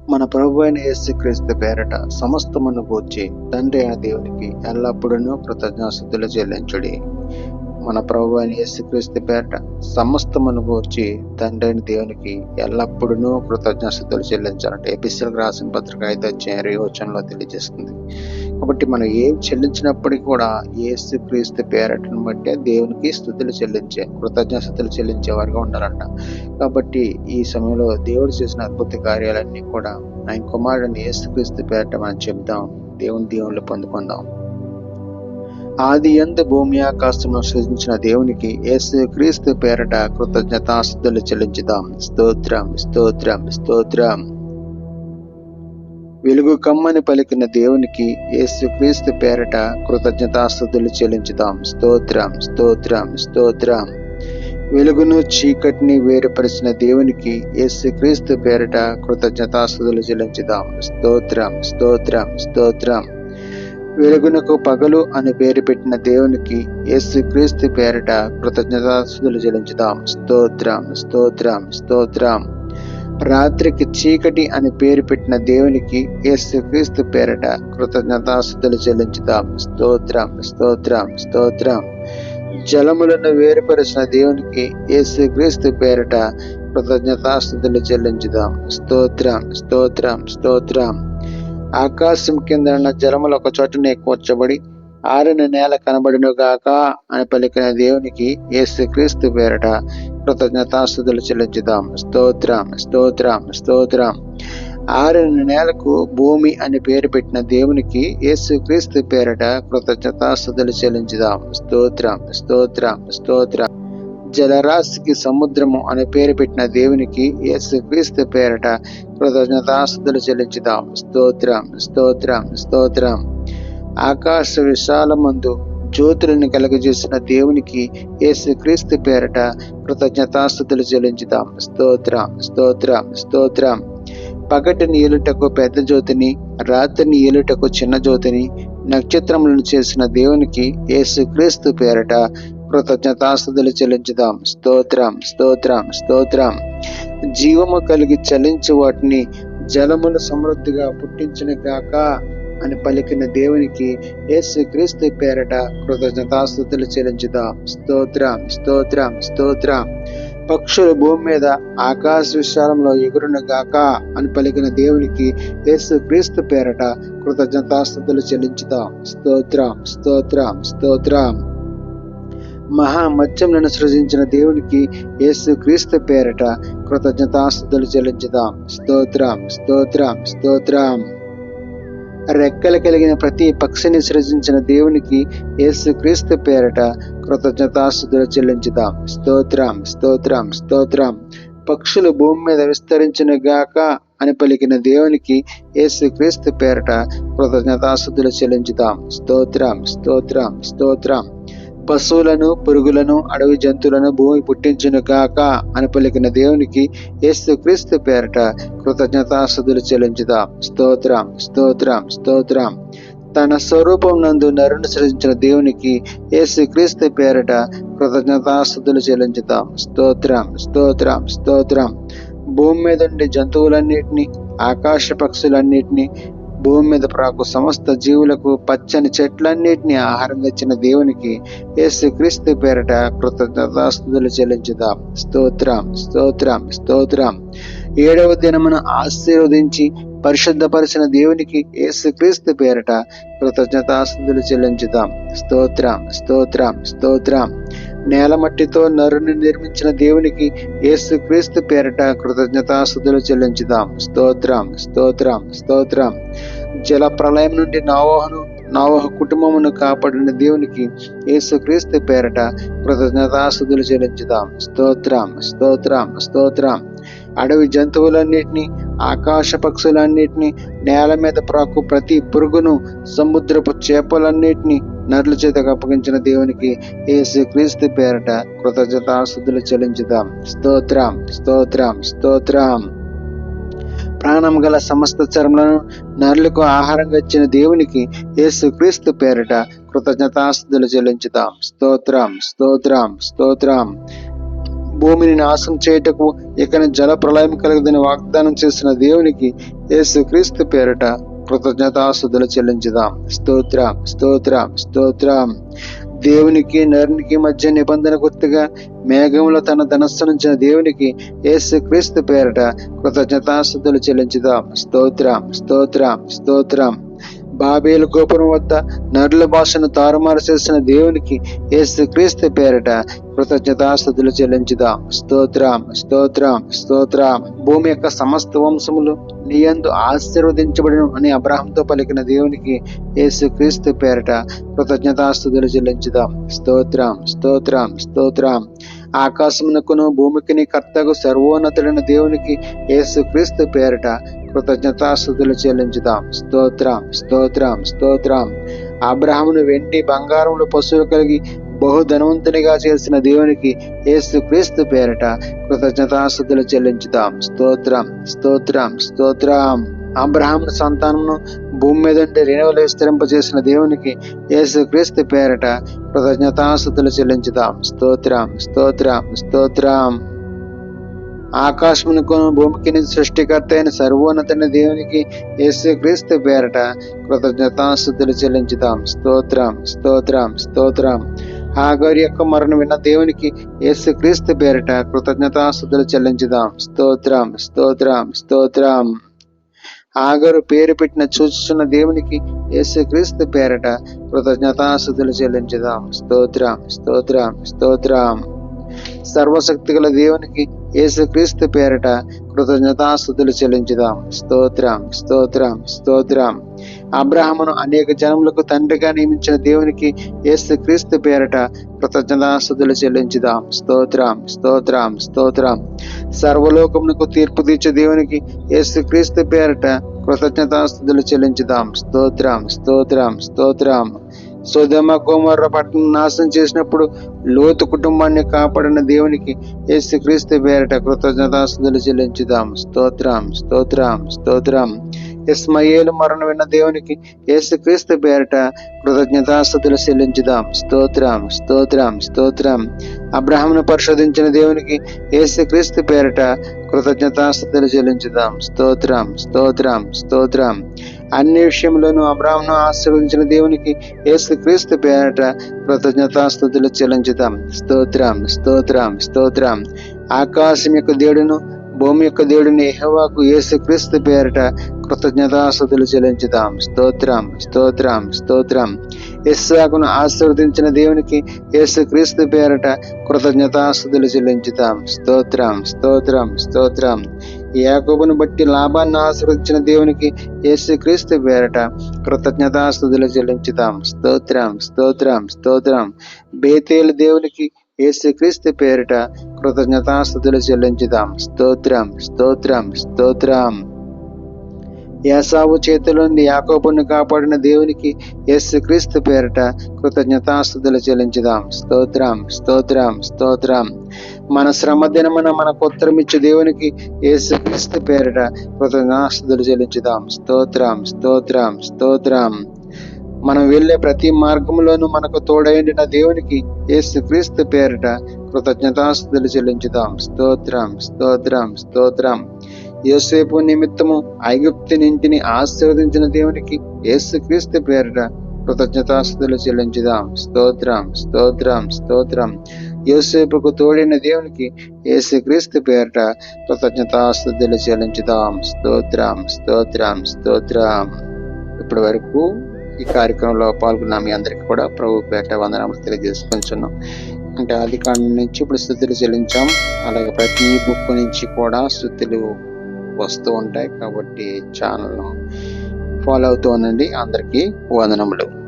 మన ప్రభు అయిన యేసుక్రీస్తు పేరట సమస్తమును గూర్చి తండ్రి అయిన దేవునికి ఎల్లప్పుడూ కృతజ్ఞాస్తుతులు చెల్లించుడి. మన ప్రభు అయిన యేసుక్రీస్తు పేరట సమస్తమును గూర్చి తండ్రి అయిన దేవునికి ఎల్లప్పుడూ కృతజ్ఞాస్తుతులు చెల్లించాలంటే ఎపిసెల్ రాసిన పత్రిక 5:20 తెలియజేస్తుంది. కాబట్టి మనం ఏం చెల్లించినప్పటికీ కూడా యేసుక్రీస్తు పేరటను బట్టి దేవునికి స్తుతులు చెల్లించే కృతజ్ఞాస్తుతులు చెల్లించే వారుగా ఉండాలంట. కాబట్టి ఈ సమయంలో దేవుడు చేసిన అద్భుత కార్యాలన్నీ కూడా ఆయన కుమారుడిని యేసుక్రీస్తు పేరట మనం చెప్దాం, దేవుని దీవెనలు పొందుకుందాం. ఆది యందు భూమి ఆకాశమును సృజించిన దేవునికి యేసుక్రీస్తు పేరట కృతజ్ఞతాస్తుతులు చెల్లించుదాం. స్తోత్రం స్తోత్రం స్తోత్రం. వెలుగు కమ్మని పలికిన దేవునికి యేసుక్రీస్తు పేరట కృతజ్ఞతాస్తుతులు చెల్లించుదాం. స్తోత్రం స్తోత్రం స్తోత్రం. వెలుగును చీకటిని వేరుపరిచిన దేవునికి యేసుక్రీస్తు పేరట కృతజ్ఞతాస్తుతులు చెల్లించుదాం. స్తోత్రం స్తోత్రం స్తోత్రం. వెలుగునకు పగలు అని పేరు పెట్టిన దేవునికి యేసుక్రీస్తు పేరట కృతజ్ఞతాస్తుతులు చెల్లించుదాం. స్తోత్రం స్తోత్రం స్తోత్రం. రాత్రికి చీకటి అని పేరు పెట్టిన దేవునికి యేసుక్రీస్తు పేరట కృతజ్ఞతాస్తుతులు చెల్లించుదాం. స్తోత్రం స్తోత్రం స్తోత్రం. జలములను వేరుపరిచిన దేవునికి యేసుక్రీస్తు పేరట కృతజ్ఞతాస్తుతులు చెల్లించుదాం. స్తోత్రం స్తోత్రం స్తోత్రం. ఆకాశం కింద ఉన్న జలములు ఒక చోటనే కూర్చబడి ఆరిన నేల కనబడును గాక అని పలికిన దేవునికి యేసుక్రీస్తు పేరట కృతజ్ఞతాస్తుతులు చెల్లించుదాం. స్తోత్రం స్తోత్రం స్తోత్రం. ఆరిన నేలకు భూమి అని పేరు పెట్టిన దేవునికి యేసుక్రీస్తు పేరట కృతజ్ఞతాస్తుతులు చెల్లించుదాం. స్తోత్రం స్తోత్రం స్తోత్రం. జలరాశికి సముద్రము అని పేరు పెట్టిన దేవునికి యేసుక్రీస్తు పేరట కృతజ్ఞతాస్తుతులు చెల్లించుదాం. స్తోత్రం స్తోత్రం స్తోత్రం. ఆకాశ విశాలమందు జ్యోతులను కలుగజేసిన దేవునికి యేసుక్రీస్తు పేరట కృతజ్ఞతాస్తుతులు చెల్లించుదాం. స్తోత్రం స్తోత్రం స్తోత్రం. పగటిని ఏలుటకు పెద్ద జ్యోతిని, రాత్రిని ఏలుటకు చిన్న జ్యోతిని, నక్షత్రములను చేసిన దేవునికి యేసుక్రీస్తు పేరట కృతజ్ఞతాస్తుతులు చెల్లించుదాం. స్తోత్రం స్తోత్రం స్తోత్రం. జీవము కలిగి చలించు వాటిని జలములు సమృద్ధిగా పుట్టించిన గాక అని పలికిన దేవునికి యేసుక్రీస్తు పేరట కృతజ్ఞతాస్తుతులు చెల్లించుదాం. స్తోత్రం స్తోత్రం స్తోత్రం. పక్షులు భూమి మీద ఆకాశ విశాలంలో ఎగురును గాక అని పలికిన దేవునికి యేసుక్రీస్తు పేరట కృతజ్ఞతాస్తుతులు చెల్లించుదాం. స్తోత్రం స్తోత్రం స్తోత్రం. మహామత్యములను సృజించిన దేవునికి యేసుక్రీస్తు పేరట కృతజ్ఞతాస్తుతులు చెల్లించుదాం. స్తోత్రం స్తోత్రం స్తోత్రం. రెక్కలు కలిగిన ప్రతి పక్షిని సృజించిన దేవునికి యేసుక్రీస్తు పేరట కృతజ్ఞతాస్తుతులు చెల్లించుదాం. స్తోత్రం స్తోత్రం స్తోత్రం. పక్షులు భూమి మీద విస్తరించిన గాక అని పలికిన దేవునికి యేసుక్రీస్తు పేరట కృతజ్ఞతాస్తుతులు చెల్లించుదాం. స్తోత్రం స్తోత్రం స్తోత్రం. పశువులను పురుగులను అడవి జంతువులను భూమి పుట్టించును గాక అని పలికిన దేవునికి యేసుక్రీస్తు పేరట కృతజ్ఞతాస్తుతులు చెల్లించుదాం. స్తోత్రం స్తోత్రం స్తోత్రం. తన స్వరూపం నందు నరుని సృజించిన దేవునికి యేసుక్రీస్తు పేరట కృతజ్ఞతాస్తుతులు చెల్లించుదాం. స్తోత్రం స్తోత్రం స్తోత్రం. భూమి మీద ఉండే జంతువులన్నిటినీ, ఆకాశ పక్షులన్నిటినీ, భూమి మీద ప్రాకు సమస్త జీవులకు పచ్చని చెట్లన్నిటినీ ఆహారంగా ఇచ్చిన దేవునికి యేసుక్రీస్తు పేరట కృతజ్ఞతాస్తుతులు చెల్లించుదాం. స్తోత్రం స్తోత్రం స్తోత్రం. 7వ దినమున ఆశీర్వదించి పరిశుద్ధపరిచిన దేవునికి యేసుక్రీస్తు పేరట కృతజ్ఞతాస్తుతులు చెల్లించుదాం. స్తోత్రం స్తోత్రం స్తోత్రం. నేల మట్టితో నరుని నిర్మించిన దేవునికి యేసుక్రీస్తు పేరట కృతజ్ఞతాస్తుతులు చెల్లించుదాం. స్తోత్రం స్తోత్రం స్తోత్రం. జల ప్రళయం నుండి నోవహు కుటుంబమును కాపాడిన దేవునికి యేసుక్రీస్తు పేరట కృతజ్ఞతాస్తుతులు చెల్లించుదాం. స్తోత్రం స్తోత్రం స్తోత్రం. అడవి జంతువులన్నిటినీ, ఆకాశ పక్షులన్నిటినీ, నేల మీద ప్రాకు ప్రతి పురుగును, సముద్రపు చేపలన్నిటినీ నరుల చేతకు అప్పగించిన దేవునికి యేసుక్రీస్తు పేరట కృతజ్ఞతాస్తుతులు చెల్లించుదాం. స్తోత్రం స్తోత్రం స్తోత్రం. ప్రాణం గల సమస్త చర్మలను నరులకు ఆహారంగా ఇచ్చిన దేవునికి యేసుక్రీస్తు పేరట కృతజ్ఞతాస్తుతులు చెల్లించుదాం. స్తోత్రం స్తోత్రం స్తోత్రం. భూమిని నాశనం చేయుటకు ఇకని జల ప్రళయం కలగదని వాగ్దానం చేసిన దేవునికి యేసుక్రీస్తు పేరట కృతజ్ఞతాస్తుతులు చెల్లించుదాం. స్తోత్రం, స్తోత్రం, స్తోత్రం. దేవునికి నరునికి మధ్య నిబంధన గుర్తుగా మేఘంలో తన ధనస్సునుంచిన దేవునికి యేసుక్రీస్తు పేరట కృతజ్ఞతాస్తుతులు చెల్లించుదాం. స్తోత్రం, స్తోత్రం, స్తోత్రం. బాబేలు గోపురం వద్ద నరుల భాషను తారుమారు చేసిన దేవునికి యేసుక్రీస్తు పేరట కృతజ్ఞతాస్తుతులు చెల్లించుదాం. స్తోత్రం, స్తోత్రం, స్తోత్రం. భూమి యొక్క సమస్త వంశములు నీయందు ఆశీర్వదించబడిన అని అబ్రాహాముతో పలికిన దేవునికి యేసుక్రీస్తు పేరట కృతజ్ఞతాస్తుతులు చెల్లించుదాం. స్తోత్రం, స్తోత్రం, స్తోత్రం. ఆకాశమునకును భూమికిని కర్తకు సర్వోన్నతుడైన దేవునికి యేసుక్రీస్తు పేరట కృతజ్ఞతాస్తుతులు చెల్లించుదాం. స్తోత్రం, స్తోత్రం, స్తోత్రం. అబ్రహామును వెండి బంగారములు పశువులు కలిగి బహుధనవంతునిగా చేసిన దేవునికి యేసుక్రీస్తు పేరట కృతజ్ఞతాస్తుతులు చెల్లించుదాం. స్తోత్రం, స్తోత్రం, స్తోత్రం. అబ్రహామును సంతానమును భూమి మీద రేణువులు విస్తరింపజేసిన దేవునికి యేసుక్రీస్తు పేరట కృతజ్ఞతాస్తుతులు చెల్లించుదాం. స్తోత్రం, స్తోత్రం, స్తోత్రం. ఆకాశమునకు భూమికి సృష్టికర్త అయిన సర్వోన్నతైన దేవునికి యేసుక్రీస్తు పేరట కృతజ్ఞతాస్తుతులు చెల్లించుదాం. స్తోత్రం, స్తోత్రం, స్తోత్రం. హాగరు యొక్క మరణం విన్న దేవునికి యేసుక్రీస్తు పేరట కృతజ్ఞతాస్తుతులు చెల్లించుదాం. స్తోత్రం, స్తోత్రం, స్తోత్రం. హాగరు పేరు పెట్టిన చూచుచున్న దేవునికి యేసుక్రీస్తు పేరట కృతజ్ఞతాస్తుతులు చెల్లించుదాం. స్తోత్రం, స్తోత్రం, స్తోత్రం. సర్వశక్తి గల దేవునికి యేసుక్రీస్తు పేరట కృతజ్ఞతాస్తుతులు చెల్లించుదాం. స్తోత్రం, స్తోత్రం, స్తోత్రం. అబ్రహామును అనేక జనములకు తండ్రిగా నియమించిన దేవునికి యేసుక్రీస్తు పేరట కృతజ్ఞతాస్తుతులు చెల్లించుదాం. స్తోత్రం, స్తోత్రం, స్తోత్రం. సర్వలోకమునకు తీర్పు తీర్చే దేవునికి యేసుక్రీస్తు పేరట కృతజ్ఞతాస్తుతులు చెల్లించుదాం. స్తోత్రం, స్తోత్రం, స్తోత్రం. సొదొమ గొమొర్రా పట్టణం నాశనం చేసినప్పుడు లోతు కుటుంబాన్ని కాపాడిన దేవునికి యేసుక్రీస్తు పేరట కృతజ్ఞతాస్తుతులు చెల్లించుదాం. స్తోత్రం, స్తోత్రం, స్తోత్రం. ఇస్మాయేలు మరణం విన్న దేవునికి యేసుక్రీస్తు పేరట కృతజ్ఞతాస్తుతులు చెల్లించుదాం. స్తోత్రం, స్తోత్రం, స్తోత్రం. అబ్రహామును పరిశోధించిన దేవునికి యేసుక్రీస్తు పేరట కృతజ్ఞతాస్తుతులు చెల్లించుదాం. స్తోత్రం, స్తోత్రం, స్తోత్రం. అన్ని విషయంలోనూ అబ్రహామును ఆశీర్వదించిన దేవునికి యేసుక్రీస్తు పేరట కృతజ్ఞతాస్తుతులు చెల్లించుదాం. స్తోత్రం, స్తోత్రం, స్తోత్రం. ఆకాశం యొక్క దేవుడును భూమి యొక్క దేవుడిని యెహోవాకు యేసుక్రీస్తు పేరట కృతజ్ఞతాస్తుతులు చెల్లించుదాం. స్తోత్రం, స్తోత్రం, స్తోత్రం. ఇస్సాకును ఆశీర్వదించిన దేవునికి యేసుక్రీస్తు పేరట కృతజ్ఞతాస్తుతులు చెల్లించుదాం. స్తోత్రం, స్తోత్రం, స్తోత్రం. యాకోబును బట్టి లాభాన్ని ఆశీర్వదించిన దేవునికి యేసుక్రీస్తు పేరట కృతజ్ఞతాస్తుతులు చెల్లించుదాం. స్తోత్రం, స్తోత్రం, స్తోత్రం. బేతేలు దేవునికి యేసుక్రీస్తు పేరిట కృతజ్ఞతాస్తుతులు చెల్లించుదాం. స్తోత్రం, స్తోత్రం, స్తోత్రం. ఏసావు చేతిలో నుండి యాకోబును కాపాడిన దేవునికి యేసుక్రీస్తు పేరిట కృతజ్ఞతాస్తుతులు చెల్లించుదాం. స్తోత్రం, స్తోత్రం, స్తోత్రం. మన శ్రమ దినమున మనకు ఉత్తరమిచ్చు దేవునికి యేసుక్రీస్తు పేరిట కృతజ్ఞతాస్తుతులు చెల్లించుదాం. స్తోత్రం, స్తోత్రం, స్తోత్రం. మనం వెళ్ళే ప్రతి మార్గంలోనూ మనకు తోడైండిన దేవునికి యేసుక్రీస్తు పేరిట కృతజ్ఞతాస్తుతులు చెల్లించుదాం. స్తోత్రం, స్తోత్రం, స్తోత్రం. యోసేపు నిమిత్తము ఐగుప్తు ఇంటిని ఆశీర్వదించిన దేవునికి యేసుక్రీస్తు పేరిట కృతజ్ఞతాస్తుతులు చెల్లించుదాం. స్తోత్రం, స్తోత్రం, స్తోత్రం. యోసేపుకు తోడైన దేవునికి యేసుక్రీస్తు పేరిట కృతజ్ఞతాస్తుతులు చెల్లించుదాం. స్తోత్రం, స్తోత్రం, స్తోత్రం. ఇప్పటి వరకు ఈ కార్యక్రమంలో పాల్గొన్న మీ అందరికీ కూడా ప్రభు పేరిట వందనములు తెలియజేసుకుంటున్నాం. అంటే ఆది కాండం నుంచి ఇప్పుడు స్తుతులు చెల్లించాం. అలాగే ప్రతి బుక్ నుంచి కూడా స్తుతులు వస్తూ ఉంటాయి. కాబట్టి ఛానల్ను ఫాలో అవుతూ ఉండండి. అందరికీ వందనములు.